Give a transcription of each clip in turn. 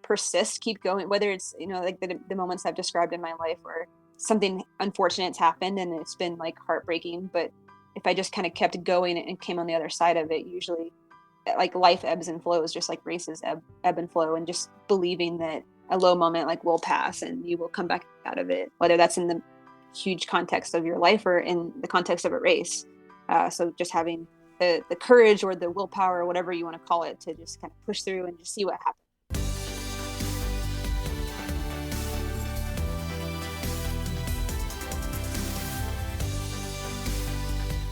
persist, keep going, whether it's, like the moments I've described in my life where something unfortunate's happened and it's been like heartbreaking. But if I just kind of kept going and came on the other side of it, usually like life ebbs and flows, just like races ebb and flow, and just believing that a low moment like will pass and you will come back out of it, whether that's in the huge context of your life or in the context of a race. So just having the courage or the willpower or whatever you want to call it to just kind of push through and just see what happens.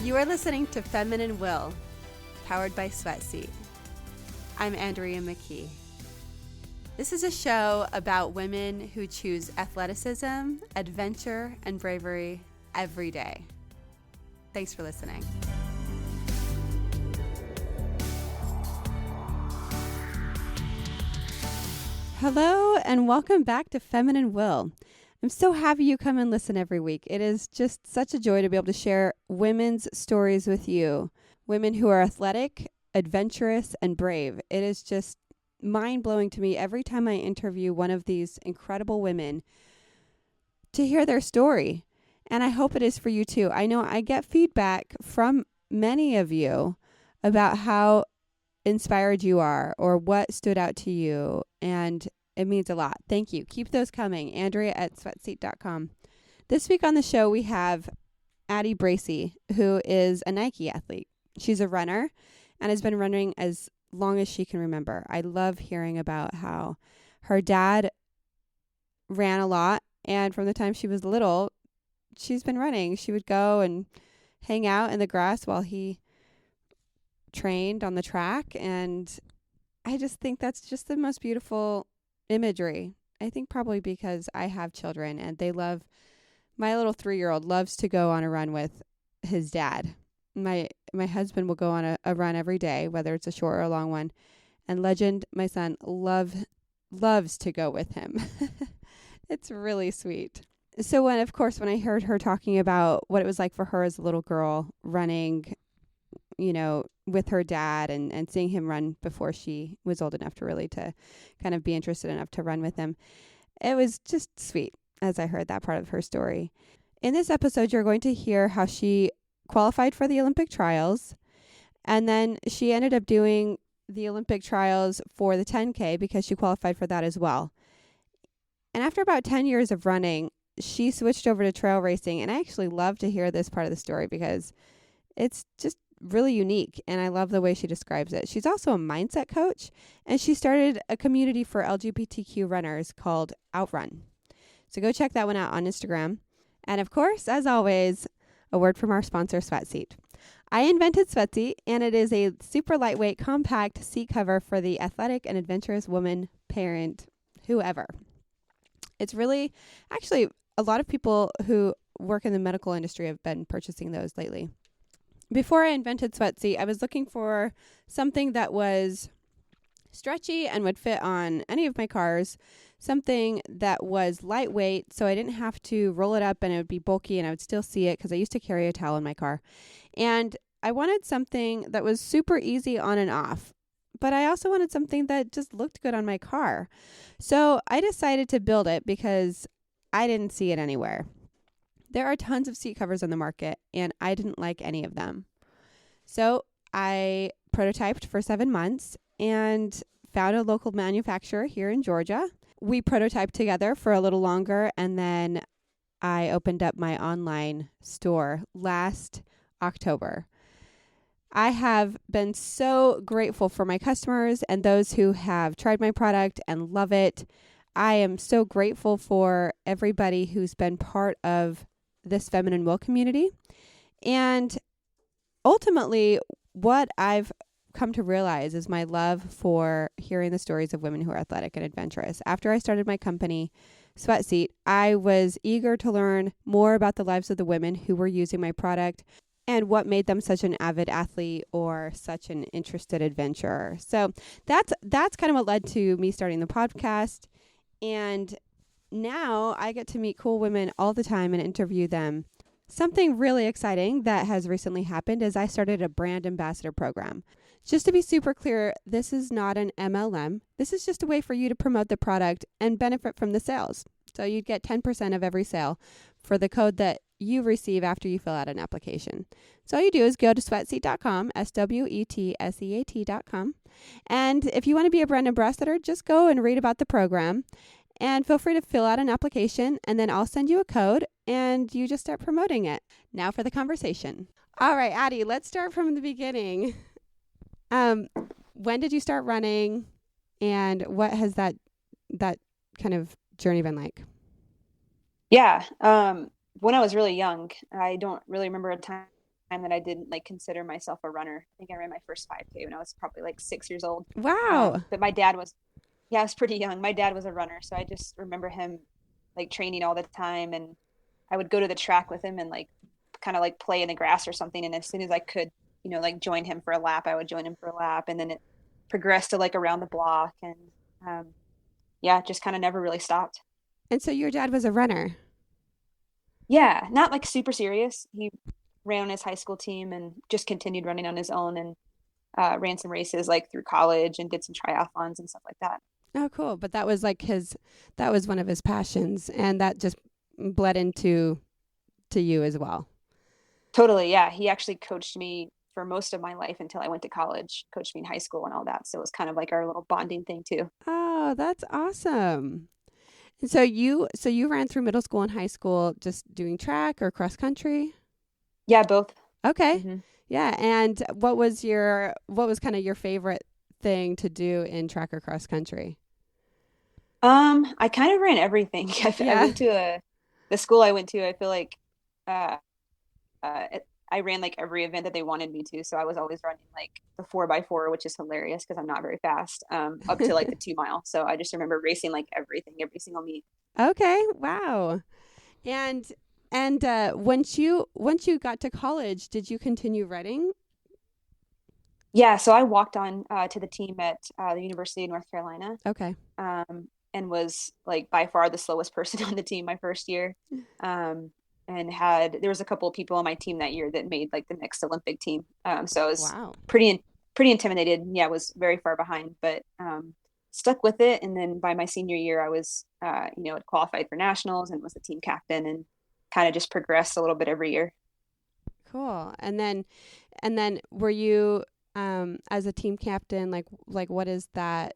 You are listening to Feminine Will, powered by Sweatseat. I'm Andrea McKee. This is a show about women who choose athleticism, adventure, and bravery every day. Thanks for listening. Hello, and welcome back to Feminine Will. I'm so happy you come and listen every week. It is just such a joy to be able to share women's stories with you. Women who are athletic, adventurous, and brave. It is just mind-blowing to me every time I interview one of these incredible women to hear their story. And I hope it is for you too. I know I get feedback from many of you about how inspired you are or what stood out to you, and it means a lot. Thank you. Keep those coming. Andrea@sweatseat.com. This week on the show, we have Addie Bracey, who is a Nike athlete. She's a runner and has been running as long as she can remember. I love hearing about how her dad ran a lot, and from the time she was little, she's been running. She would go and hang out in the grass while he trained on the track, and I just think that's just the most beautiful imagery. I think probably because I have children and they love, my little 3-year-old loves to go on a run with his dad. My husband will go on a run every day, whether it's a short or a long one. And Legend, my son, loves to go with him. It's really sweet. So when I heard her talking about what it was like for her as a little girl running, with her dad and seeing him run before she was old enough to really to kind of be interested enough to run with him, it was just sweet as I heard that part of her story. In this episode, you're going to hear how she qualified for the Olympic trials, and then she ended up doing the Olympic trials for the 10K because she qualified for that as well. And after about 10 years of running, she switched over to trail racing, and I actually love to hear this part of the story because it's just really unique, and I love the way she describes it. She's also a mindset coach, and she started a community for LGBTQ runners called OutRun. So go check that one out on Instagram. And of course, as always, a word from our sponsor, Sweatseat. I invented Sweatseat, and it is a super lightweight, compact seat cover for the athletic and adventurous woman, parent, whoever. It's really, actually, a lot of people who work in the medical industry have been purchasing those lately. Before I invented Sweatseat, I was looking for something that was stretchy and would fit on any of my cars, something that was lightweight so I didn't have to roll it up and it would be bulky and I would still see it because I used to carry a towel in my car. And I wanted something that was super easy on and off, but I also wanted something that just looked good on my car. So I decided to build it because I didn't see it anywhere. There are tons of seat covers on the market, and I didn't like any of them. So I prototyped for 7 months and found a local manufacturer here in Georgia. We prototyped together for a little longer, and then I opened up my online store last October. I have been so grateful for my customers and those who have tried my product and love it. I am so grateful for everybody who's been part of this Feminine Will community. And ultimately, what I've come to realize is my love for hearing the stories of women who are athletic and adventurous. After I started my company, Sweatseat, I was eager to learn more about the lives of the women who were using my product and what made them such an avid athlete or such an interested adventurer. So that's kind of what led to me starting the podcast. And now I get to meet cool women all the time and interview them. Something really exciting that has recently happened is I started a brand ambassador program. Just to be super clear, this is not an MLM. This is just a way for you to promote the product and benefit from the sales. So you'd get 10% of every sale for the code that you receive after you fill out an application. So all you do is go to sweatseat.com, SWETSEAT.com. And if you want to be a brand ambassador, just go and read about the program and feel free to fill out an application, and then I'll send you a code and you just start promoting it. Now for the conversation. All right, Addie, let's start from the beginning. When did you start running, and what has that kind of journey been like? Yeah. When I was really young, I don't really remember a time that I didn't like consider myself a runner. I think I ran my first 5K when I was probably like 6 years old. Wow. But my dad was, yeah, I was pretty young. My dad was a runner, so I just remember him like training all the time, and I would go to the track with him and like kind of like play in the grass or something. And as soon as I could, like join him for a lap, I would join him for a lap, and then it progressed to like around the block, and yeah, just kind of never really stopped. And so your dad was a runner. Yeah, not like super serious. He ran on his high school team and just continued running on his own, and ran some races like through college and did some triathlons and stuff like that. Oh, cool. But that was like that was one of his passions, and that just bled into you as well. Totally, yeah. He actually coached me for most of my life until I went to college, coached me in high school and all that. So it was kind of like our little bonding thing too. Oh, that's awesome. And so you ran through middle school and high school just doing track or cross country? Yeah, both. Okay. hmm Yeah. And what was kind of your favorite thing to do in track or cross country? I kind of ran everything. I Yeah. went to the school I went to. I feel like I ran like every event that they wanted me to. So I was always running like the 4x4, which is hilarious because I'm not very fast, up to like the 2 mile. So I just remember racing like everything, every single meet. Okay. Wow. And once you got to college, did you continue running? Yeah, so I walked on to the team at the University of North Carolina, Okay. and was like by far the slowest person on the team my first year. Um, and there was a couple of people on my team that year that made like the next Olympic team. So I was Wow. pretty intimidated. Yeah, I was very far behind, but stuck with it. And then by my senior year, I was had qualified for nationals and was the team captain, and kind of just progressed a little bit every year. Cool. And then were you as a team captain, like what is that?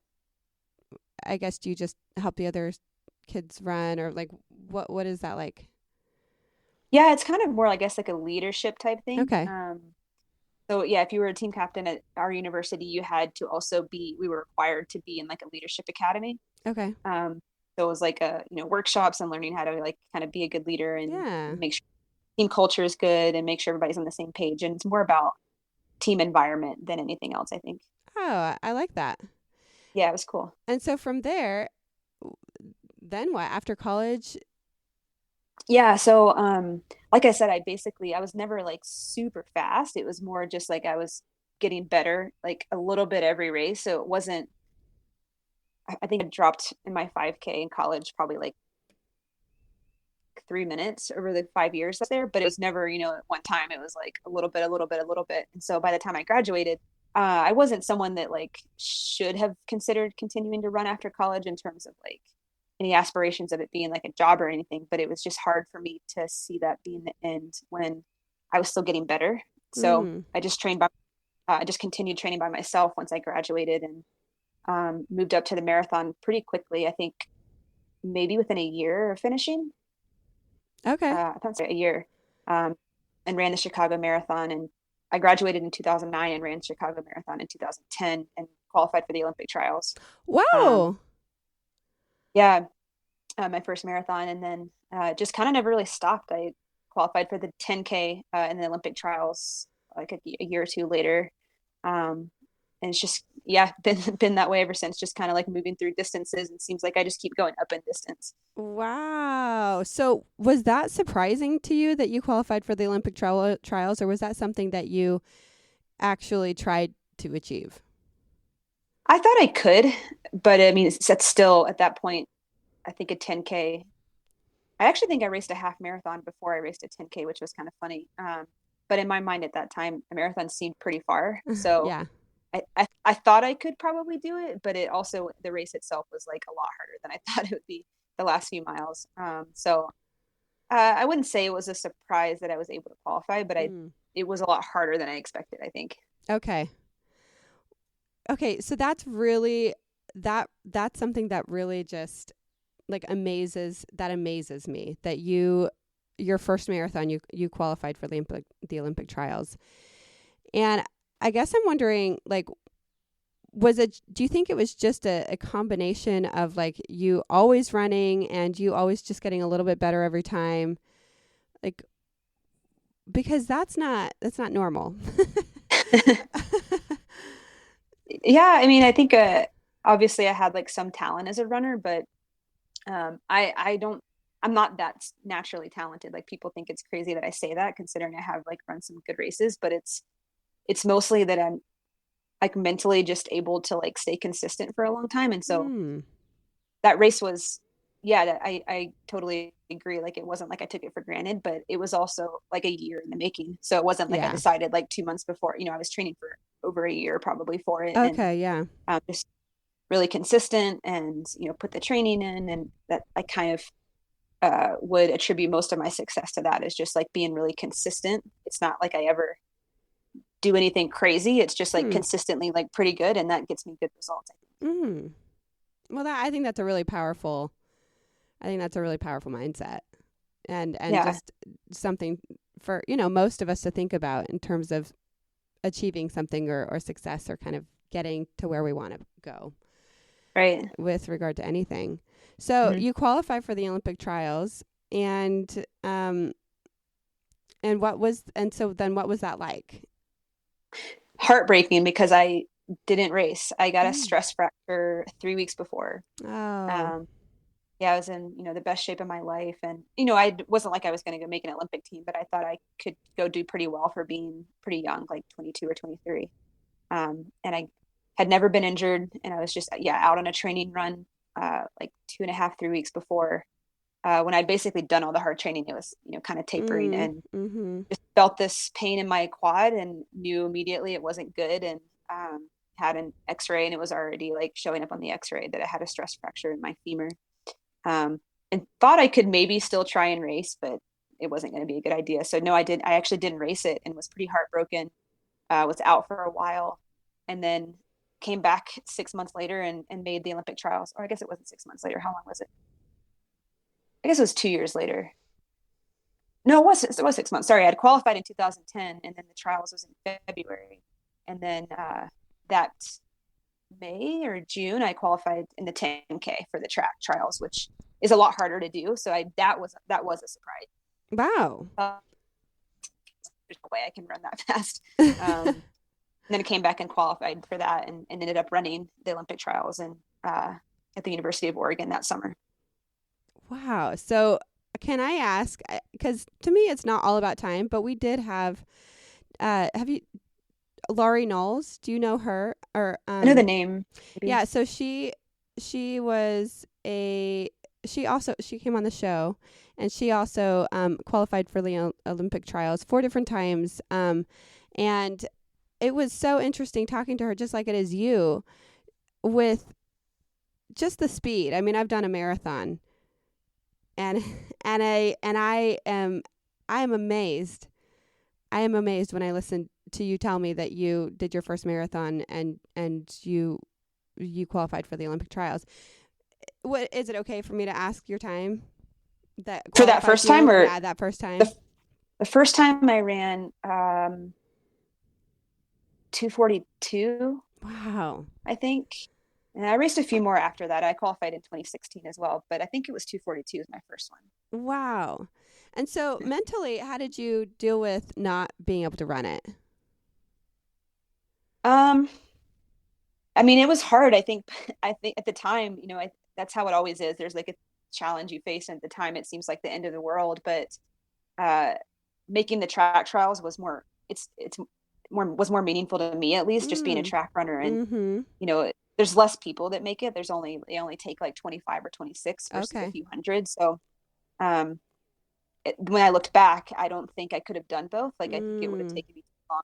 I guess do you just help the other kids run, or like what is that like? Yeah, it's kind of more, I guess, like a leadership type thing. Okay. So yeah, if you were a team captain at our university, you had to also we were required to be in like a leadership academy. Okay. So it was like workshops and learning how to like kind of be a good leader and Yeah. make sure team culture is good and make sure everybody's on the same page. And it's more about team environment than anything else, I think. Oh, I like that. Yeah, it was cool. And so from there, then what? After college? Yeah, so like I said, I was never like super fast. It was more just like I was getting better like a little bit every race. So it wasn't I think I dropped in my 5K in college probably like 3 minutes over the 5 years I was there, but it was never, at one time it was like a little bit, a little bit, a little bit. And so by the time I graduated, I wasn't someone that like should have considered continuing to run after college in terms of like any aspirations of it being like a job or anything, but it was just hard for me to see that being the end when I was still getting better. So Mm. I just continued training by myself once I graduated, and moved up to the marathon pretty quickly. I think maybe within a year of finishing. Okay. I thought a year, um, and ran the Chicago Marathon. And I graduated in 2009 and ran the Chicago Marathon in 2010 and qualified for the Olympic trials. Um, Wow. yeah, my first marathon, and then just kind of never really stopped. I qualified for the 10K in the Olympic trials like a year or two later. And it's just, yeah, been that way ever since, just kind of like moving through distances, and seems like I just keep going up in distance. Wow. So was that surprising to you that you qualified for the Olympic trials, or was that something that you actually tried to achieve? I thought I could, but I mean, that's still at that point, I think a 10K. I actually think I raced a half marathon before I raced a 10K, which was kind of funny. But in my mind at that time, a marathon seemed pretty far. So Yeah. I thought I could probably do it, but it also, the race itself was like a lot harder than I thought it would be, the last few miles. So I wouldn't say it was a surprise that I was able to qualify, but Mm. it was a lot harder than I expected, I think. Okay. Okay, so that's really that's something that really just like amazes me that your first marathon you qualified for the Olympic trials. And I guess I'm wondering, like, do you think it was just a combination of like you always running and you always just getting a little bit better every time? Like, because that's not normal. Yeah, I mean, I think obviously I had like some talent as a runner, but I don't, I'm not that naturally talented. Like people think it's crazy that I say that, considering I have like run some good races, but it's mostly that I'm like mentally just able to like stay consistent for a long time. And so Hmm. that race was, yeah, I totally agree. Like it wasn't like I took it for granted, but it was also like a year in the making. So it wasn't like I Yeah. decided like 2 months before, I was training for over a year probably for it. And Okay, yeah. just really consistent and, put the training in, and that I kind of would attribute most of my success to that, is just like being really consistent. It's not like I ever do anything crazy. It's just like Hmm. consistently like pretty good. And that gets me good results, I think. Hmm. Well, I think that's a really powerful. I think that's a really powerful mindset, and Yeah. just something for most of us to think about in terms of achieving something or success or kind of getting to where we want to go Right. with regard to anything. So Mm-hmm. you qualify for the Olympic trials, and so then what was that like? Heartbreaking because I didn't race. I got a Mm. stress fracture 3 weeks before. Oh. Um, yeah, I was in, the best shape of my life. And, I wasn't like I was going to go make an Olympic team, but I thought I could go do pretty well for being pretty young, like 22 or 23. And I had never been injured. And I was just, yeah, out on a training run, like 2.5, 3 weeks before, when I'd basically done all the hard training. It was, kind of tapering, Mm. and Mm-hmm. just felt this pain in my quad and knew immediately it wasn't good. And had an x-ray, and it was already like showing up on the x-ray that I had a stress fracture in my femur. um, and thought I could maybe still try and race, but it wasn't going to be a good idea. So no, I actually didn't race it, and was pretty heartbroken. Was out for a while, and then came back 6 months later, and made the Olympic trials. Or I guess it wasn't 6 months later. How long was it? I guess it was 2 years later. No, it was 6 months. Sorry, I had qualified in 2010, and then the trials was in February, and then that May or June I qualified in the 10K for the track trials, which is a lot harder to do. So that was a surprise. Wow. There's no way I can run that fast. And then I came back and qualified for that, and ended up running the Olympic trials at the University of Oregon that summer. Wow. So can I ask, because to me it's not all about time, but we did have you, Laurie Knowles, do you know her? Or I know the name, maybe. yeah, so she was she came on the show, and she also qualified for the Olympic trials 4 different times. And it was so interesting talking to her, just like it is you, with just the speed. I mean, I've done a marathon, and I am amazed. I am amazed when I listen to you tell me that you did your first marathon and you qualified for the Olympic trials. What is it okay for me to ask your time that For that qualified first time, you? or Yeah, that first the time. the first time I ran 2:42, Wow. I think. And I raced a few more after that. I qualified in 2016 as well, but I think it was 2:42 was my first one. Wow. And so mentally, how did you deal with not being able to run it? Um, I mean, it was hard. I think at the time, that's how it always is. There's like a challenge you face, and at the time it seems like the end of the world, but uh making the track trials it's more meaningful to me, at least, just being a Mm. track runner. And Mm-hmm. there's less people that make it. They only take like 25 or 26 versus a Okay. few hundred. So um when I looked back, I don't think I could have done both. Like I think it would have Mm. taken me too long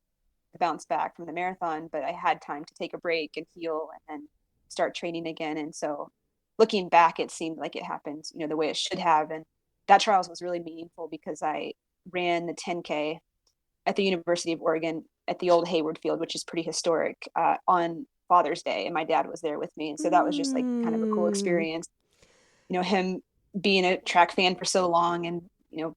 bounce back from the marathon, but I had time to take a break and heal and then start training again. And so looking back, it seemed like it happened, the way it should have. And that trials was really meaningful because I ran the 10K at the University of Oregon at the old Hayward Field, which is pretty historic, on Father's Day. And my dad was there with me. And so that was just like kind of a cool experience. Him being a track fan for so long and,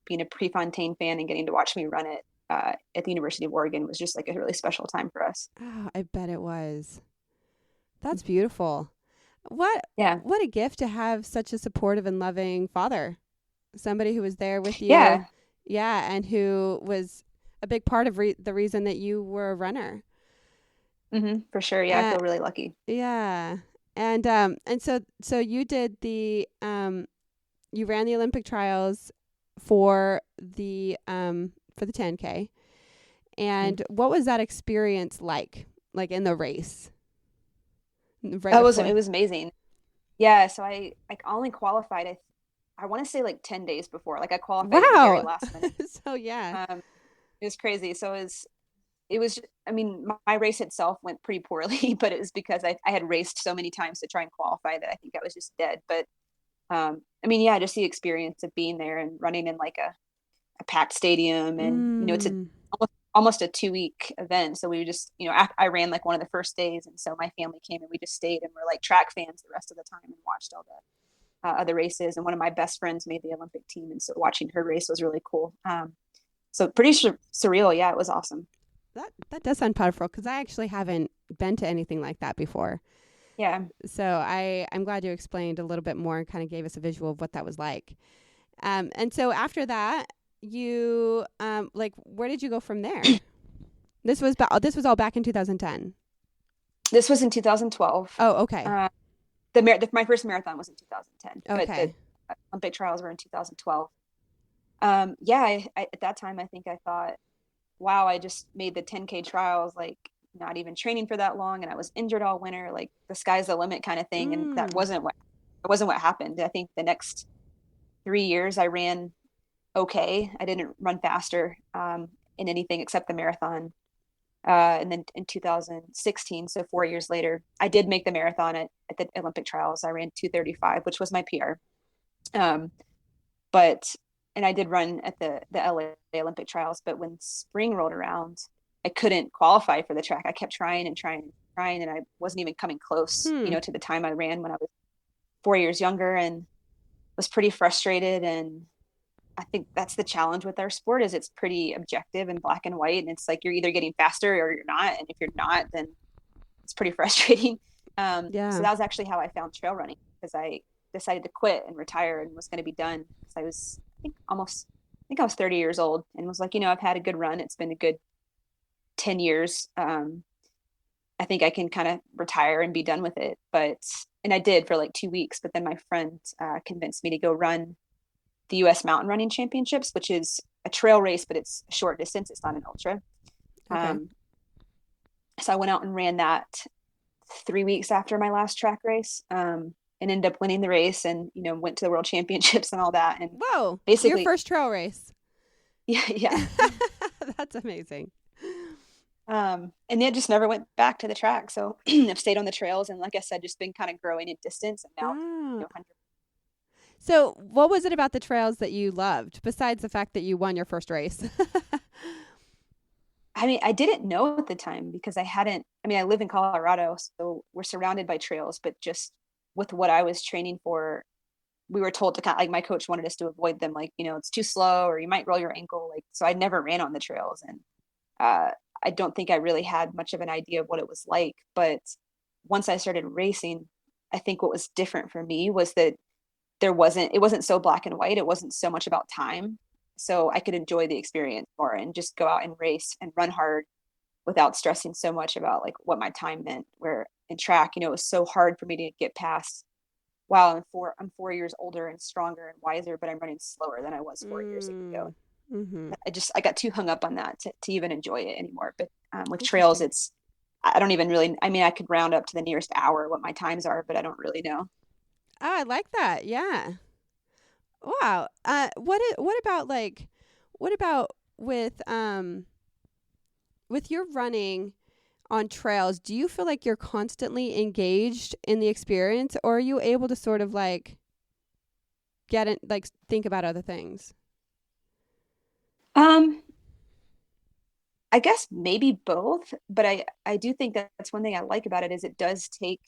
being a Prefontaine fan and getting to watch me run it at the University of Oregon was just like a really special time for us. Oh, I bet it was. That's beautiful. What a gift to have such a supportive and loving father. Somebody who was there with you. Yeah. Yeah. And who was a big part of the reason that you were a runner. Mm-hmm, for sure. Yeah. I feel really lucky. Yeah. And so you did you ran the Olympic trials for the 10K. And what was that experience like in the race? Right, it was amazing. Yeah. So I only qualified, I want to say like 10 days before, like I qualified at the very last minute. So yeah, it was crazy. So it was, I mean, my race itself went pretty poorly, but it was because I had raced so many times to try and qualify that I think I was just dead. But I mean, yeah, just the experience of being there and running in like a packed stadium, and it's almost a 2-week event. So we just, I ran like one of the first days, and so my family came and we just stayed and were like track fans the rest of the time and watched all the other races. And one of my best friends made the Olympic team, and so watching her race was really cool. So pretty surreal. Yeah, it was awesome. That does sound powerful, because I actually haven't been to anything like that before. Yeah. So I'm glad you explained a little bit more and kind of gave us a visual of what that was like. And so after that, you where did you go from there? This was all back in 2010. This was in 2012. Oh, okay. My first marathon was in 2010. Okay. But the Olympic trials were in 2012. I at that time I think I thought, wow, I just made the 10K trials, like not even training for that long, and I was injured all winter, like the sky's the limit kind of thing. And that wasn't what happened. I think the next 3 years I ran okay. I didn't run faster in anything except the marathon. And then in 2016, so 4 years later, I did make the marathon at the Olympic trials. I ran 2:35, which was my PR. And I did run at the LA Olympic trials, but when spring rolled around, I couldn't qualify for the track. I kept trying and trying and trying, and I wasn't even coming close, to the time I ran when I was 4 years younger, and was pretty frustrated. And I think that's the challenge with our sport, is it's pretty objective and black and white. And it's like, you're either getting faster or you're not. And if you're not, then it's pretty frustrating. So that was actually how I found trail running, because I decided to quit and retire and was going to be done. Because I was, I was 30 years old, and was like, I've had a good run. It's been a good 10 years. I think I can kind of retire and be done with it. And I did for like 2 weeks, but then my friend convinced me to go run the U.S. Mountain Running Championships, which is a trail race, but it's a short distance. It's not an ultra. Okay. So I went out and ran that 3 weeks after my last track race, and ended up winning the race, and, went to the World Championships and all that. And whoa, basically your first trail race. Yeah. That's amazing. And then just never went back to the track. So I've stayed on the trails, and like I said, just been kind of growing in distance, and now 100. So what was it about the trails that you loved, besides the fact that you won your first race? I mean, I didn't know at the time, because I live in Colorado, so we're surrounded by trails, but just with what I was training for, we were told to kind of, like, my coach wanted us to avoid them. Like, it's too slow, or you might roll your ankle. Like, so I never ran on the trails. And, I don't think I really had much of an idea of what it was like. But once I started racing, I think what was different for me was that it wasn't so black and white. It wasn't so much about time. So I could enjoy the experience more and just go out and race and run hard without stressing so much about like what my time meant. Where in track, it was so hard for me to get past, wow, I'm 4 years older and stronger and wiser, but I'm running slower than I was 4 years ago. Mm-hmm. I got too hung up on that to even enjoy it anymore. But with trails, I don't even really, I could round up to the nearest hour what my times are, but I don't really know. Oh, I like that. Yeah. Wow. What about with with your running on trails, do you feel like you're constantly engaged in the experience, or are you able to sort of like get it, like think about other things? Um, I guess maybe both, but I do think that that's one thing I like about it is it does take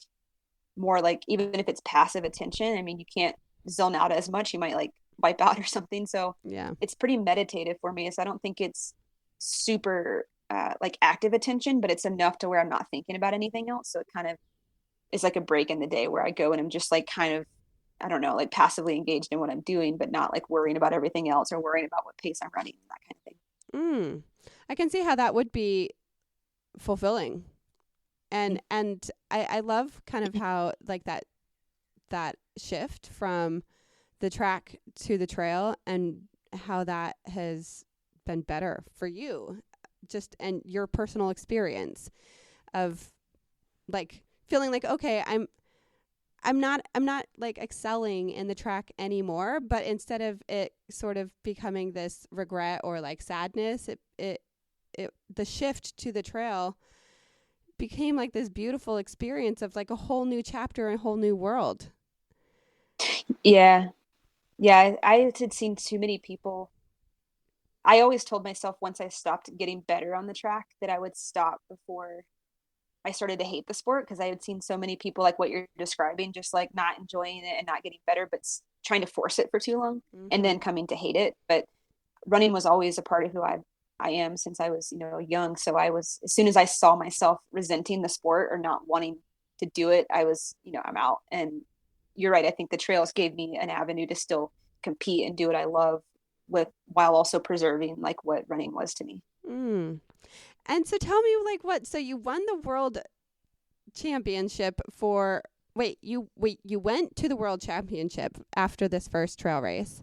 more like even if it's passive attention. I mean, you can't zone out as much. You might like wipe out or something. So Yeah. it's pretty meditative for me. So I don't think it's super like active attention, but it's enough to where I'm not thinking about anything else. So it kind of is like a break in the day where I go and I'm just like kind of, I don't know, like passively engaged in what I'm doing, but not like worrying about everything else or worrying about what pace I'm running and that kind of thing. Mm. I can see how that would be fulfilling. And I love kind of how like that shift from the track to the trail and how that has been better for you, just and your personal experience of like feeling like, okay, I'm not like excelling in the track anymore, but instead of it sort of becoming this regret or like sadness, it the shift to the trail became like this beautiful experience of like a whole new chapter and a whole new world. Yeah. Yeah. I had seen too many people. I always told myself once I stopped getting better on the track that I would stop before I started to hate the sport because I had seen so many people like what you're describing, just like not enjoying it and not getting better, but trying to force it for too long and Mm-hmm. then coming to hate it. But running was always a part of who I am since I was, young. So I was, as soon as I saw myself resenting the sport or not wanting to do it, I was, I'm out. And you're right. I think the trails gave me an avenue to still compete and do what I love with while also preserving like what running was to me. Mm. And so tell me like what, so you won the world championship for, you went to the world championship after this first trail race.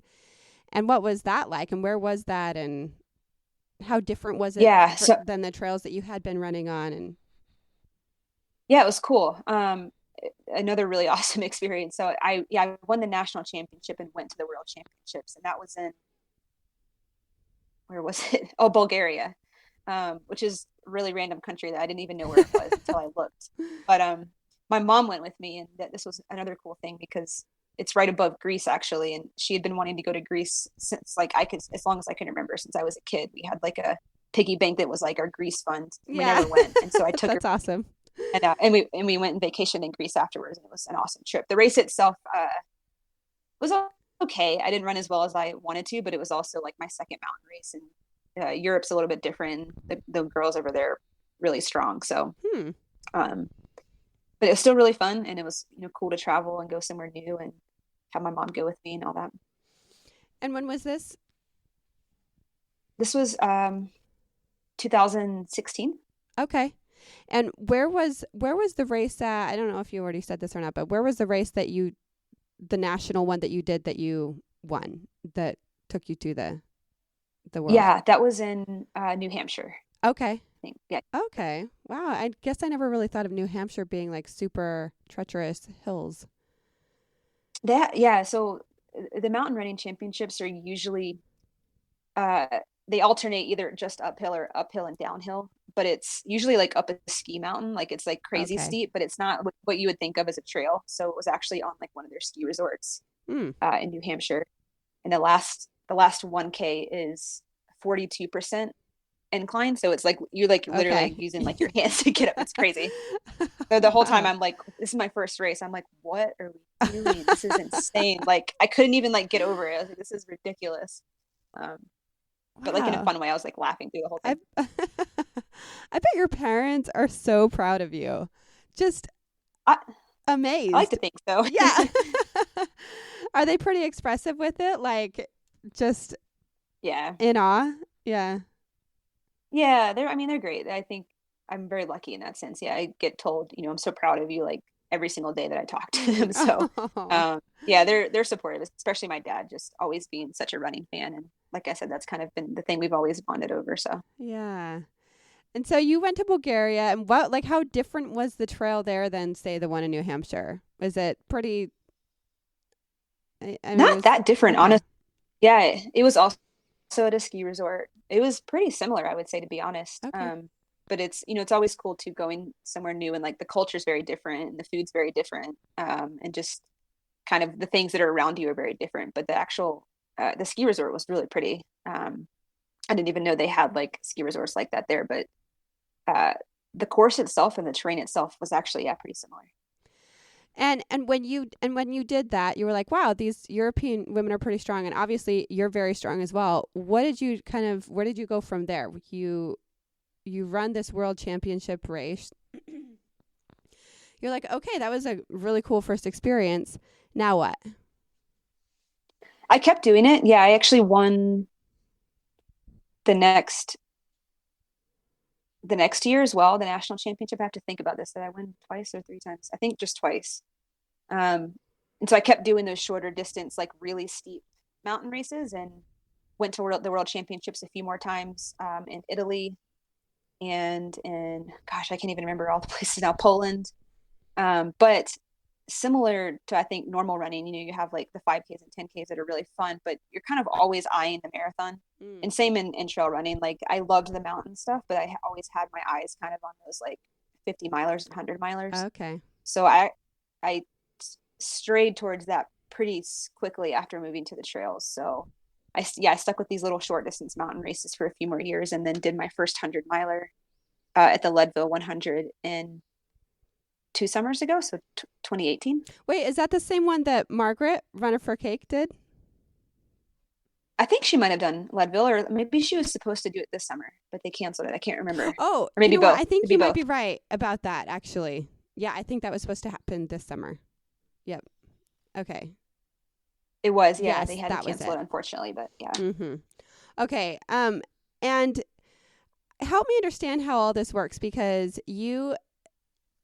And what was that like? And where was that? And how different was it Yeah. So than the trails that you had been running on? And yeah, it was cool. Another really awesome experience. So I won the national championship and went to the world championships, and that was in, where was it? Oh, Bulgaria, which is a really random country that I didn't even know where it was until I looked. But my mom went with me, and this was another cool thing because it's right above Greece actually, and she had been wanting to go to Greece since like I could, as long as I can remember, since I was a kid. We had like a piggy bank that was like our Greece fund, and we yeah, never went. And so I took her, that's awesome. and we went on vacation in Greece afterwards, and it was an awesome trip. The race itself was okay. I didn't run as well as I wanted to, but it was also like my second mountain race, and Europe's a little bit different. The girls over there are really strong, so Hmm. um, but it was still really fun, and it was cool to travel and go somewhere new and have my mom go with me and all that. And when was this? This was 2016. Okay. And where was the race at? I don't know if you already said this or not, but where was the race that the national one that you did that you won that took you to the world? Yeah, that was in New Hampshire, Okay. I think. Yeah, Okay. Wow. I guess I never really thought of New Hampshire being like super treacherous hills. yeah. So the mountain running championships are usually uh they alternate either just uphill or uphill and downhill, but it's usually like up a ski mountain, like it's like crazy Okay. steep, but it's not what you would think of as a trail. So it was actually on like one of their ski resorts Hmm. in New Hampshire, and the last 1K is 42% incline, so it's like you're like literally Okay. using like your hands to get up. It's crazy. So the whole time Wow. I'm like, this is my first race. I'm like, what are we doing? This is insane. Like I couldn't even like get over it. I was like, this is ridiculous. Um, but like in a Wow. fun way, I was like laughing through the whole I thing. I bet your parents are so proud of you. Just I, I like to amazed. think so. Yeah. Are they pretty expressive with it? Like just Yeah. in awe? Yeah. Yeah. I mean, they're great. I think I'm very lucky in that sense. Yeah. I get told, I'm so proud of you like every single day that I talk to them. So, Oh. yeah, they're supportive, especially my dad, just always being such a running fan. And like I said, that's kind of been the thing we've always bonded over. So, Yeah. And so you went to Bulgaria, and how different was the trail there than say the one in New Hampshire? Was it pretty I mean it not was that different, okay. honestly. Yeah. It was also at a ski resort. It was pretty similar, I would say, to be honest. Okay. but it's, it's always cool to going somewhere new, and like the culture is very different and the food's very different. And just kind of the things that are around you are very different, but the actual, the ski resort was really pretty. I didn't even know they had like ski resorts like that there, but uh, the course itself and the terrain itself was actually, yeah, pretty similar. And when you did that, you were like, wow, these European women are pretty strong, and obviously you're very strong as well. Where did you go from there? You run this world championship race. You're like, okay, that was a really cool first experience. Now what? I kept doing it. Yeah, I actually won the next the next year as well, the national championship. I have to think about this. Did I win twice or three times? I think just twice. And so I kept doing those shorter distance, like really steep mountain races, and went to the world championships a few more times, in Italy, and in, gosh, I can't even remember all the places now, Poland. But similar to, I think, normal running, you have like the 5Ks and 10Ks that are really fun, but you're kind of always eyeing the marathon. Mm. And same in trail running. Like I loved the mountain stuff, but I always had my eyes kind of on those like 50 milers and 100 milers. Okay. So I strayed towards that pretty quickly after moving to the trails. So I stuck with these little short distance mountain races for a few more years, and then did my first 100 miler at the Leadville 100 in 2 summers ago, so 2018. Wait, is that the same one that Margaret, Runner for Cake, did? I think she might have done Leadville, or maybe she was supposed to do it this summer, but they canceled it. I can't remember. Oh, Or maybe what? both. I think Could be you might both. be right about that, actually. Yeah, I think that was supposed to happen this summer. Yep. Okay. It was, yeah. Yes, They had to that was cancel it. it, unfortunately, but yeah. Mm-hmm. Okay. And help me understand how all this works, because you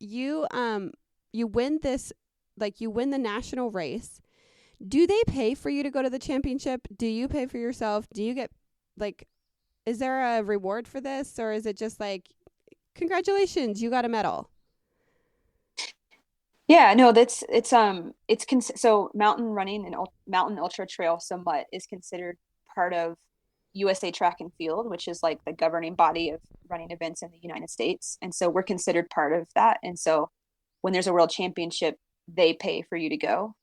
win this, like you win the national race. Do they pay for you to go to the championship? Do you pay for yourself? Do you get, like, is there a reward for this, or is it just like, congratulations, you got a medal? Yeah, no, so mountain running and mountain ultra trail somewhat is considered part of USA Track and Field, which is like the governing body of running events in the United States. And so we're considered part of that. And so when there's a world championship, they pay for you to go.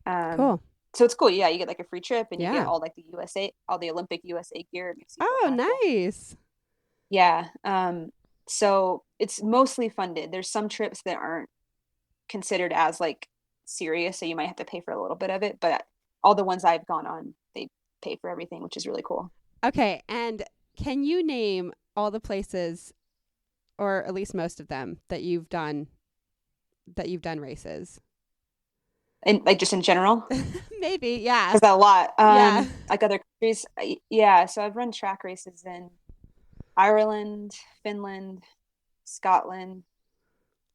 Um, Cool. so it's cool. Yeah, you get like a free trip, and you get Yeah. all like the USA, all the Olympic USA gear. It makes you feel Oh, kind of cool. nice. Yeah. So it's mostly funded. There's some trips that aren't considered as like serious, so you might have to pay for a little bit of it, but all the ones I've gone on, they pay for everything, which is really cool. Okay, and can you name all the places, or at least most of them, that you've done races? And like just in general, Maybe, yeah. because a lot, Yeah. like other countries. Yeah, so I've run track races in Ireland, Finland, Scotland,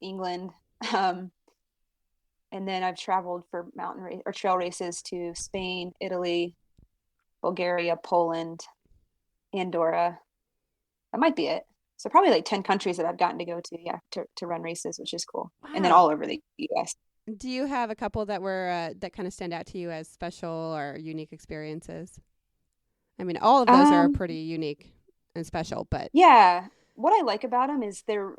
England, um, and then I've traveled for mountain race or trail races to Spain, Italy, Bulgaria, Poland, Andorra. That might be it. So probably like 10 countries that I've gotten to go to, yeah, to run races, which is cool. And then Wow. all over the US. Do you have a couple that were that kind of stand out to you as special or unique experiences? I mean, all of those are Um, pretty unique and special, but yeah. What I like about them is they're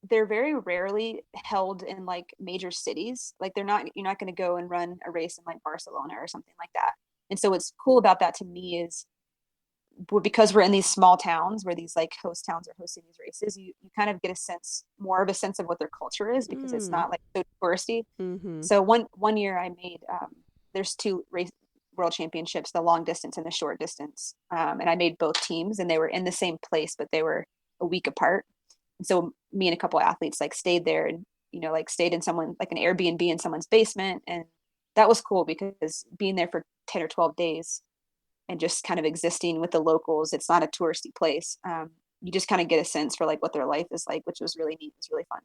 very rarely held in like major cities. Like you're not going to go and run a race in like Barcelona or something like that. And so what's cool about that to me is, because we're in these small towns where these like host towns are hosting these races, you kind of get more of a sense of what their culture is, because it's mm, not like so touristy. mhm. So one year I made, there's two world championships, the long distance and the short distance, and I made both teams, and they were in the same place, but they were a week apart. And so me and a couple of athletes like stayed there, and like stayed in someone like an Airbnb in someone's basement, and that was cool because being there for 10 or 12 days and just kind of existing with the locals, it's not a touristy place. You just kind of get a sense for like what their life is like, which was really neat. It was really fun.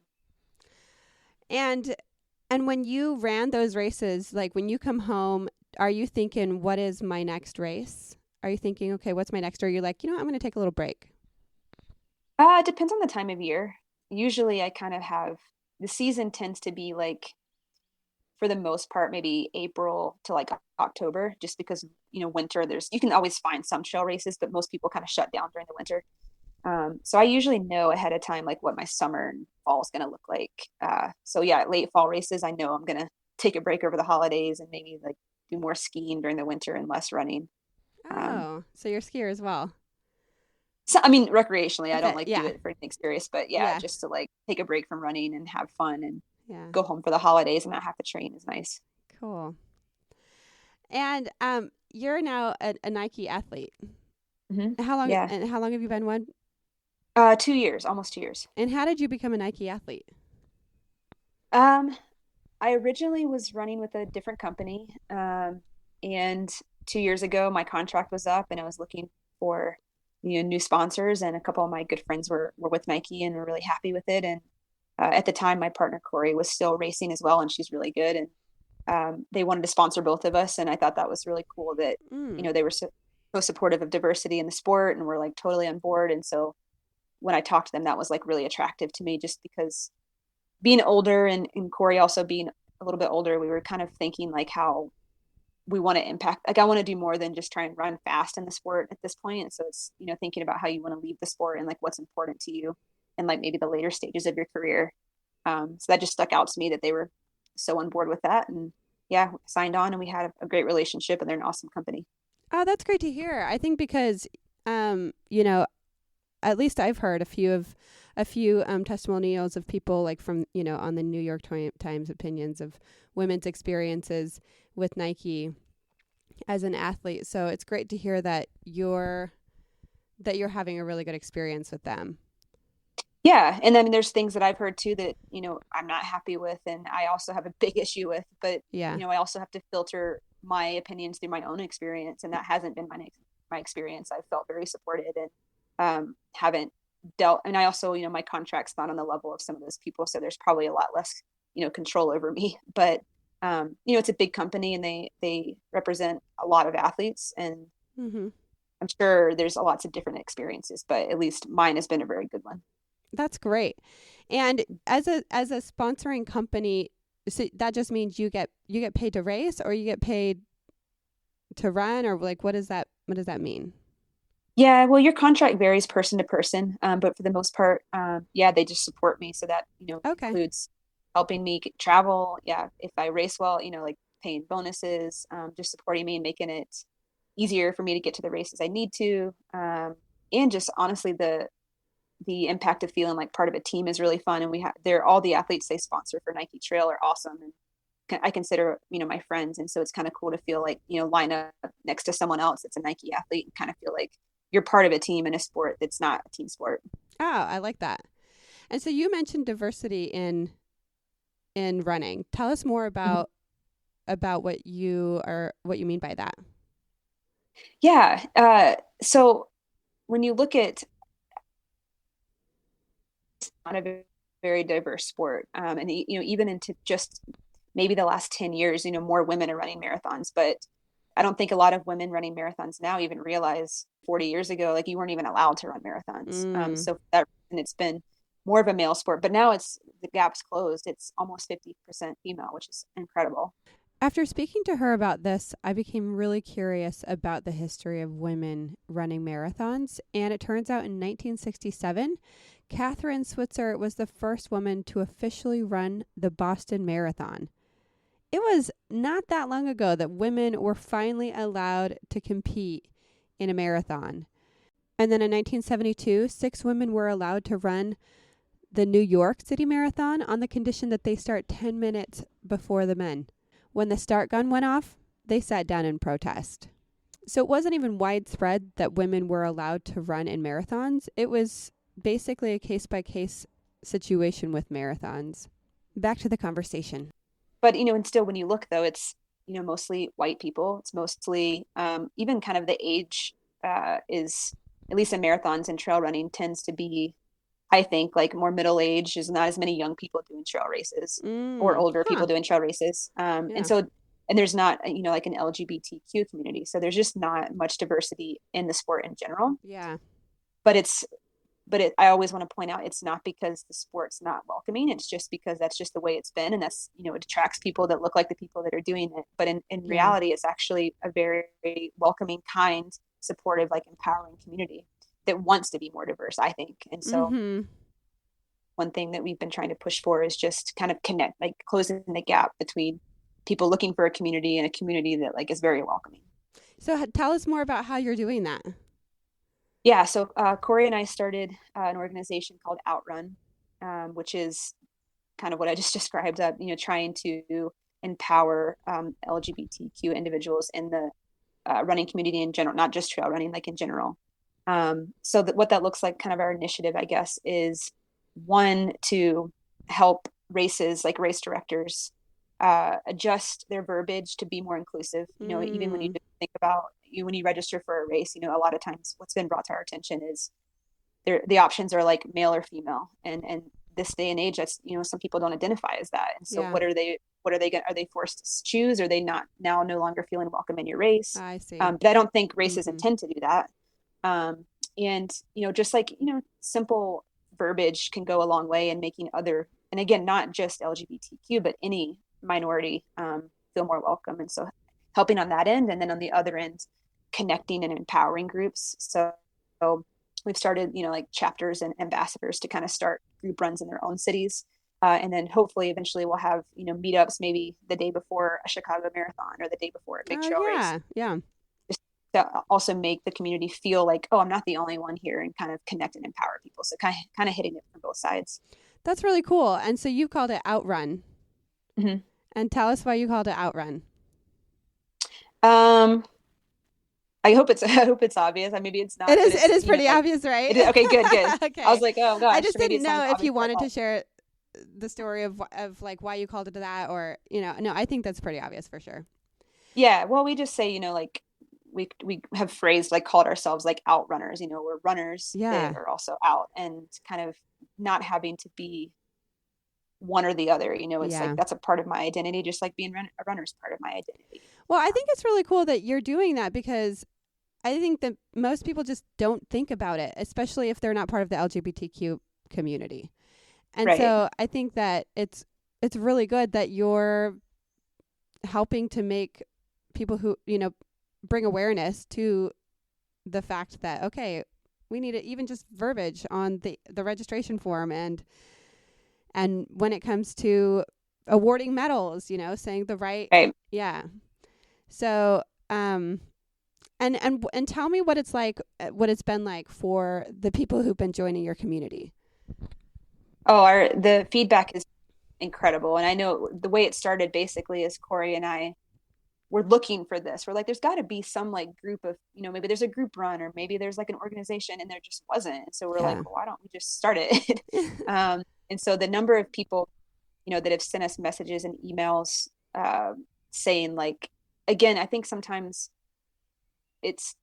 And and when you ran those races, like when you come home, are you thinking, what is my next race? Are you thinking, okay, what's my next? Or are you like, I'm going to take a little break? It depends on the time of year. Usually I kind of have, the season tends to be like, for the most part, maybe April to like October, just because, winter, you can always find some trail races, but most people kind of shut down during the winter. So I usually know ahead of time like what my summer and fall is going to look like. So yeah, late fall races, I know I'm going to take a break over the holidays and maybe like do more skiing during the winter and less running. Um, Oh, so you're a skier as well. so I mean, recreationally, I don't Okay, like do yeah, it for anything serious, but yeah, yeah, just to like take a break from running and have fun and yeah. go home for the holidays and not have to train is nice. Cool. And you're now a Nike athlete. Yeah. How long have you been one? 2 years, almost 2 years. And how did you become a Nike athlete? Um, I originally was running with a different company. And 2 years ago, my contract was up and I was looking for, new sponsors. And a couple of my good friends were with Nike and were really happy with it. And at the time, my partner, Corey, was still racing as well. And she's really good. And they wanted to sponsor both of us. And I thought that was really cool that, Mm. they were so supportive of diversity in the sport and were like totally on board. And so when I talked to them, that was like really attractive to me just because being older and Corey also being a little bit older, we were kind of thinking like how we want to impact, like I want to do more than just try and run fast in the sport at this point. And so it's, thinking about how you want to leave the sport and like what's important to you and like maybe the later stages of your career. So that just stuck out to me that they were so on board with that. And yeah, signed on and we had a great relationship and they're an awesome company. Oh, that's great to hear. I think because, you know, at least I've heard a few testimonials of people like from on the New York Times opinions of women's experiences with Nike as an athlete. So it's great to hear that you're having a really good experience with them. Yeah. And then there's things that I've heard too that, I'm not happy with and I also have a big issue with, but Yeah. I also have to filter my opinions through my own experience. And that hasn't been my experience. I've felt very supported and haven't dealt. And I also, my contract's not on the level of some of those people. So there's probably a lot less, control over me, but it's a big company and they represent a lot of athletes and Mm-hmm. I'm sure there's lots of different experiences, but at least mine has been a very good one. That's great. And as a sponsoring company, so that just means you get paid to race, or you get paid to run, or like what does that mean? Yeah, well, your contract varies person to person, but for the most part, yeah, they just support me. So that, Okay. includes helping me travel. Yeah, if I race well, like paying bonuses, just supporting me and making it easier for me to get to the races I need to. And just honestly, the impact of feeling like part of a team is really fun. And they're all the athletes they sponsor for Nike Trail are awesome. And I consider, my friends. And so it's kind of cool to feel like, line up next to someone else that's a Nike athlete and kind of feel like you're part of a team in a sport that's not a team sport. Oh, I like that. And so you mentioned diversity in running. Tell us more Mhm. about what you mean by that. Yeah. So when you look at not a very diverse sport, and even into just maybe the last 10 years, more women are running marathons, but I don't think a lot of women running marathons now even realize 40 years ago, like you weren't even allowed to run marathons. Mm. So that and it's been more of a male sport, but now the gap's closed. It's almost 50% female, which is incredible. After speaking to her about this, I became really curious about the history of women running marathons. And it turns out in 1967, Catherine Switzer was the first woman to officially run the Boston Marathon. It was not that long ago that women were finally allowed to compete in a marathon. And then in 1972, 6 women were allowed to run the New York City Marathon on the condition that they start 10 minutes before the men. When the start gun went off, they sat down in protest. So it wasn't even widespread that women were allowed to run in marathons. It was basically a case-by-case situation with marathons. Back to the conversation. But, and still when you look though, it's, mostly white people. It's mostly, even kind of the age, is at least in marathons and trail running tends to be, I think, like more middle age. There's not as many young people doing trail races or older Huh. people doing trail races. And Yeah. so, and there's not, like an LGBTQ community. So there's just not much diversity in the sport in general. Yeah. But I always want to point out it's not because the sport's not welcoming. It's just because that's just the way it's been. And that's, it attracts people that look like the people that are doing it. But in Yeah. reality, it's actually a very welcoming, kind, supportive, like empowering community. that wants to be more diverse, I think. And so Mm-hmm. one thing that we've been trying to push for is just kind of connect, like closing the gap between people looking for a community and a community that like is very welcoming. So tell us more about how you're doing that. Yeah, so Corey and I started an organization called OutRun, which is kind of what I just described, trying to empower LGBTQ individuals in the running community in general, not just trail running, like in general. So that what that looks like, kind of our initiative, I guess, is one to help races, like race directors, adjust their verbiage to be more inclusive. Even when you Mm. just think about when you register for a race, a lot of times what's been brought to our attention is the options are like male or female, and this day and age, that's some people don't identify as that, and so Yeah, are they forced to choose? Are they not now no longer feeling welcome in your race? I see. But I don't think races Mm-hmm. intend to do that. And just like simple verbiage can go a long way in making other, and again, not just LGBTQ, but any minority feel more welcome. And so helping on that end, and then on the other end, connecting and empowering groups. So we've started like chapters and ambassadors to kind of start group runs in their own cities. And then hopefully eventually we'll have meetups maybe the day before a Chicago marathon or the day before a big Oh, trail race, yeah, yeah. just to also make the community feel like, oh, I'm not the only one here, and kind of connect and empower people. So kind of hitting it from both sides. That's really cool. And so you called it OutRun. Mm-hmm. And tell us why you called it OutRun. um I hope it's obvious. Maybe it's It not, but is. It it's is pretty like obvious, right? it is. Okay, good. I was Okay. like, oh I gosh, just maybe didn't it sounds know if obvious, you but wanted to share the story of like why you called it that, or no, I think that's pretty obvious for sure. yeah. Well, we just say like we have phrased, like, called ourselves like outrunners. We're runners that Yeah, are also out, and kind of not having to be one or the other. It's like yeah. that's a part of my identity, just like being a runner is part of my identity. Well, I think it's really cool that you're doing that because I think that most people just don't think about it, especially if they're not part of the LGBTQ community. And Right. so I think that it's really good that you're helping to make people who, bring awareness to the fact that, okay, we need to even just verbiage on the registration form, and when it comes to awarding medals, saying the right. Right. Yeah. So and tell me what it's like, what it's been like for the people who've been joining your community. Oh, the feedback is incredible. And I know the way it started basically is Corey and I were looking for this. We're like, there's got to be some like group of, maybe there's a group run, or maybe there's like an organization, and there just wasn't. And so we're like, Yeah. well, why don't we just start it? And so the number of people, that have sent us messages and emails saying, like, again, I think sometimes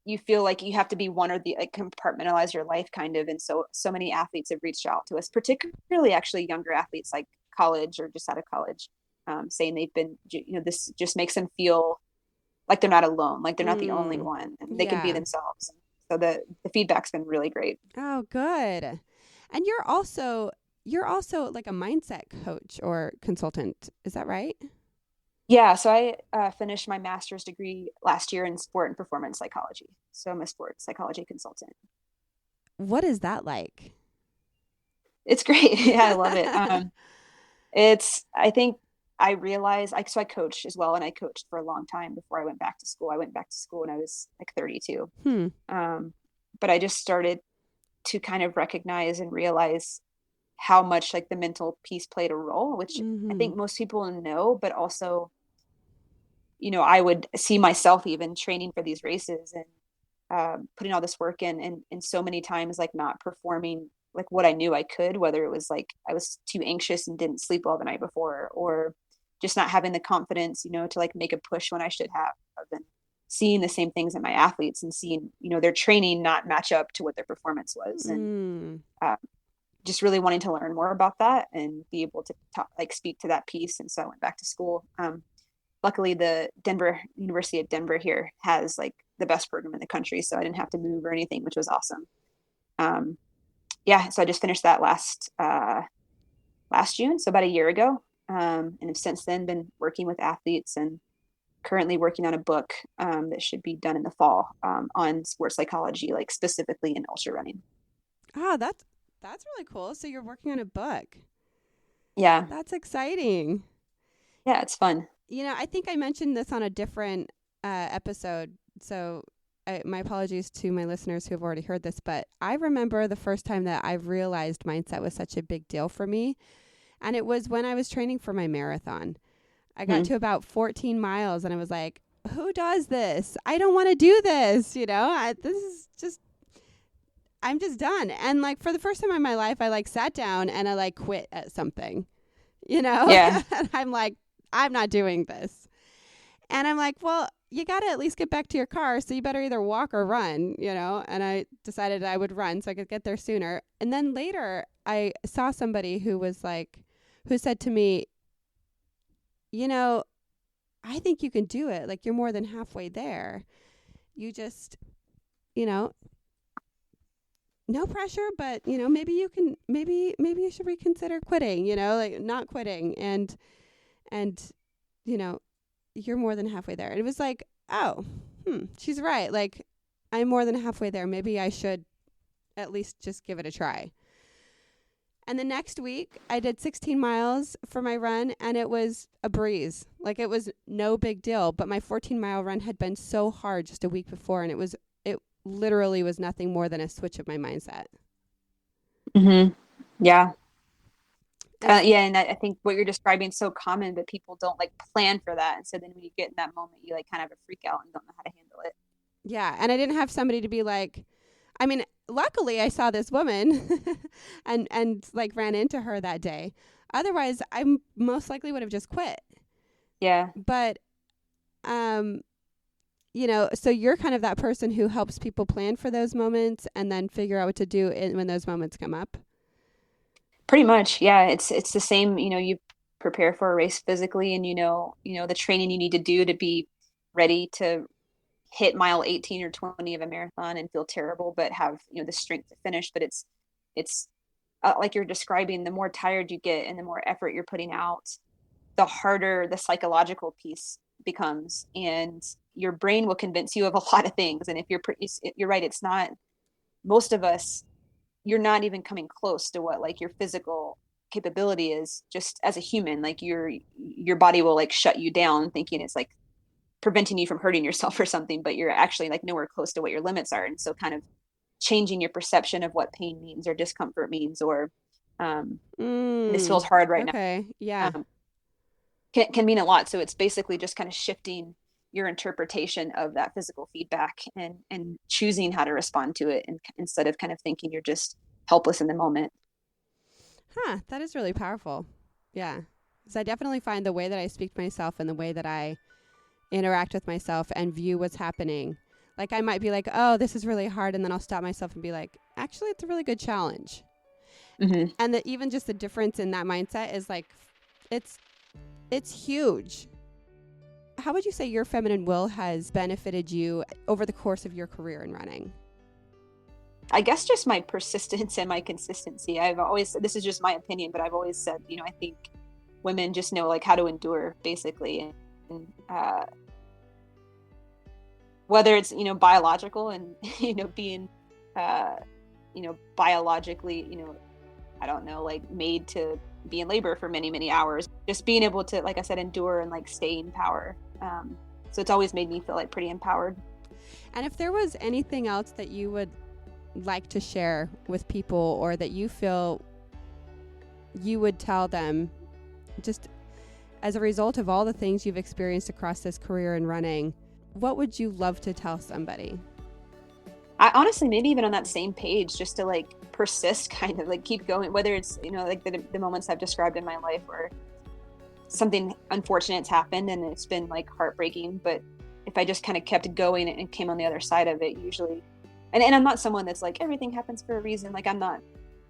you feel like you have to be one or the, like, compartmentalize your life kind of. And so many athletes have reached out to us, particularly actually younger athletes, like college or just out of college, saying they've been, this just makes them feel like they're not alone, like they're not the only Mm, one, and they can be yeah. themselves. So the feedback's been really great. Oh, good. And you're also like a mindset coach or consultant. Is that right? Yeah, so I finished my master's degree last year in sport and performance psychology. So I'm a sports psychology consultant. What is that like? It's great. Yeah, I love it. I think I realized, so I coached as well, and I coached for a long time before I went back to school. I went back to school when I was like 32. Hmm. Um, but I just started to kind of recognize and realize how much like the mental piece played a role, which I Mm-hmm. think most people know, but also, I would see myself even training for these races and putting all this work in, and so many times like not performing like what I knew I could, whether it was like I was too anxious and didn't sleep well the night before, or just not having the confidence, to like make a push when I should have, and seeing the same things in my athletes and seeing, their training not match up to what their performance was. And Mm. uh, just really wanting to learn more about that and be able to like speak to that piece. And so I went back to school. Luckily the University of Denver here has like the best program in the country, so I didn't have to move or anything, which was awesome. um, yeah, so I just finished that last June, so about a year ago, and have since then been working with athletes and currently working on a book that should be done in the fall on sports psychology, like specifically in ultra running. Oh, that's really cool. So you're working on a book. Yeah. That's exciting. Yeah, it's fun. I think I mentioned this on a different episode. So my apologies to my listeners who have already heard this, but I remember the first time that I realized mindset was such a big deal for me. And it was when I was training for my marathon. I got to about 14 miles and I was like, who does this? I don't want to do this. I'm just done. And like for the first time in my life, I like sat down and I like quit at something, Yeah. and I'm like, I'm not doing this. And I'm like, well, you got to at least get back to your car. So you better either walk or run, and I decided I would run so I could get there sooner. And then later I saw somebody who said to me, I think you can do it. Like you're more than halfway there. You just, no pressure, but maybe you can, maybe you should reconsider quitting, like not quitting. And you're more than halfway there. And it was like, oh, she's right. Like I'm more than halfway there. Maybe I should at least just give it a try. And the next week I did 16 miles for my run and it was a breeze. Like it was no big deal, but my 14-mile run had been so hard just a week before. And it literally was nothing more than a switch of my mindset. Mm-hmm. Yeah. Yeah. And I think what you're describing is so common, but people don't like plan for that. And so then when you get in that moment, you like kind of have a freak out and don't know how to handle it. Yeah. And I didn't have somebody to be like, I mean, luckily I saw this woman and like ran into her that day. Otherwise, I most likely would have just quit. Yeah. But, so you're kind of that person who helps people plan for those moments and then figure out what to do when those moments come up. Pretty much. Yeah. It's the same, you prepare for a race physically and the training you need to do to be ready to hit mile 18 or 20 of a marathon and feel terrible, but have, the strength to finish. But it's like you're describing, the more tired you get and the more effort you're putting out, the harder the psychological piece becomes. And your brain will convince you of a lot of things. And if you're right, it's not, most of us, you're not even coming close to what like your physical capability is just as a human. Like your body will like shut you down thinking it's like preventing you from hurting yourself or something, but you're actually like nowhere close to what your limits are. And so kind of changing your perception of what pain means or discomfort means, or this feels hard right now. Okay. Yeah. Can mean a lot. So it's basically just kind of shifting your interpretation of that physical feedback and choosing how to respond to it, and instead of kind of thinking you're just helpless in the moment. That is really powerful. Yeah. Because I definitely find the way that I speak to myself and the way that I interact with myself and view what's happening. Like I might be like, oh, this is really hard. And then I'll stop myself and be like, actually, it's a really good challenge. Mm-hmm. And even just the difference in that mindset is like, it's huge. How would you say your feminine will has benefited you over the course of your career in running? I guess just my persistence and my consistency. This is just my opinion, but I've always said, I think women just know like how to endure basically. And whether it's, biological and, being, biologically, I don't know, like made to be in labor for many, many hours, just being able to, like I said, endure and like stay in power. So it's always made me feel like pretty empowered. And if there was anything else that you would like to share with people, or that you feel you would tell them just as a result of all the things you've experienced across this career in running, what would you love to tell somebody? I honestly, maybe even on that same page, just to like persist, kind of like keep going, whether it's, like the moments I've described in my life where something unfortunate's happened and it's been like heartbreaking, but if I just kind of kept going and came on the other side of it, usually, and I'm not someone that's like, everything happens for a reason. Like I'm not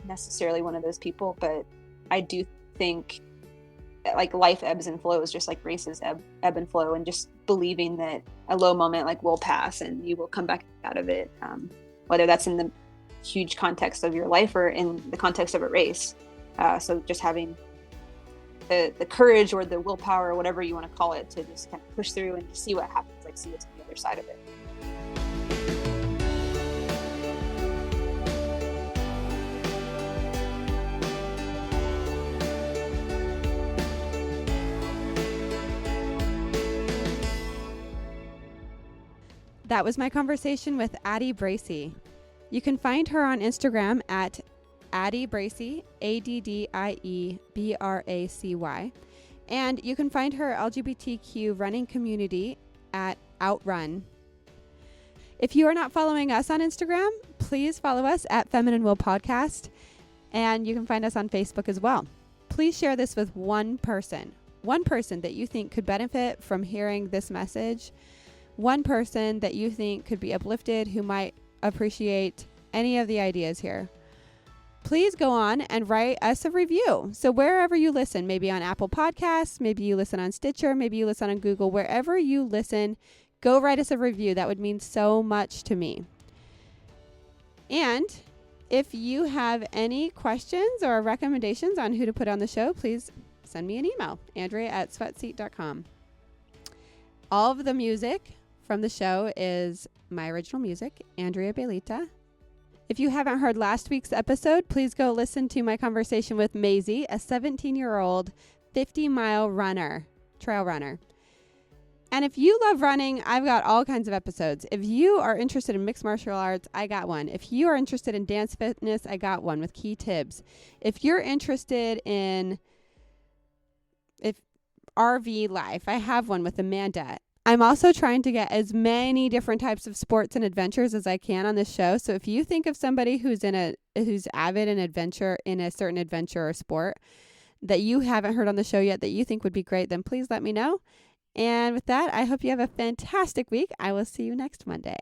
necessarily one of those people, but I do think like life ebbs and flows, just like races ebb and flow, and just believing that a low moment like will pass and you will come back out of it, whether that's in the huge context of your life or in the context of a race. So just having the courage or the willpower or whatever you want to call it to just kind of push through and see what happens, like see what's on the other side of it. That was my conversation with Addie Bracy. You can find her on Instagram at Addie Bracy, ADDIEBRACY. And you can find her LGBTQ running community at OutRun. If you are not following us on Instagram, please follow us at Feminine Will Podcast. And you can find us on Facebook as well. Please share this with one person that you think could benefit from hearing this message. One person that you think could be uplifted, who might appreciate any of the ideas here. Please go on and write us a review. So wherever you listen, maybe on Apple Podcasts, maybe you listen on Stitcher, maybe you listen on Google, wherever you listen, go write us a review. That would mean so much to me. And if you have any questions or recommendations on who to put on the show, please send me an email, andrea@sweatseat.com. All of the music from the show is my original music, Andrea Belita. If you haven't heard last week's episode, please go listen to my conversation with Maisie, a 17-year-old 50-mile runner, trail runner. And if you love running, I've got all kinds of episodes. If you are interested in mixed martial arts, I got one. If you are interested in dance fitness, I got one with key tips. If you're interested in RV life, I have one with Amanda. I'm also trying to get as many different types of sports and adventures as I can on this show. So if you think of somebody who's avid in adventure, in a certain adventure or sport that you haven't heard on the show yet that you think would be great, then please let me know. And with that, I hope you have a fantastic week. I will see you next Monday.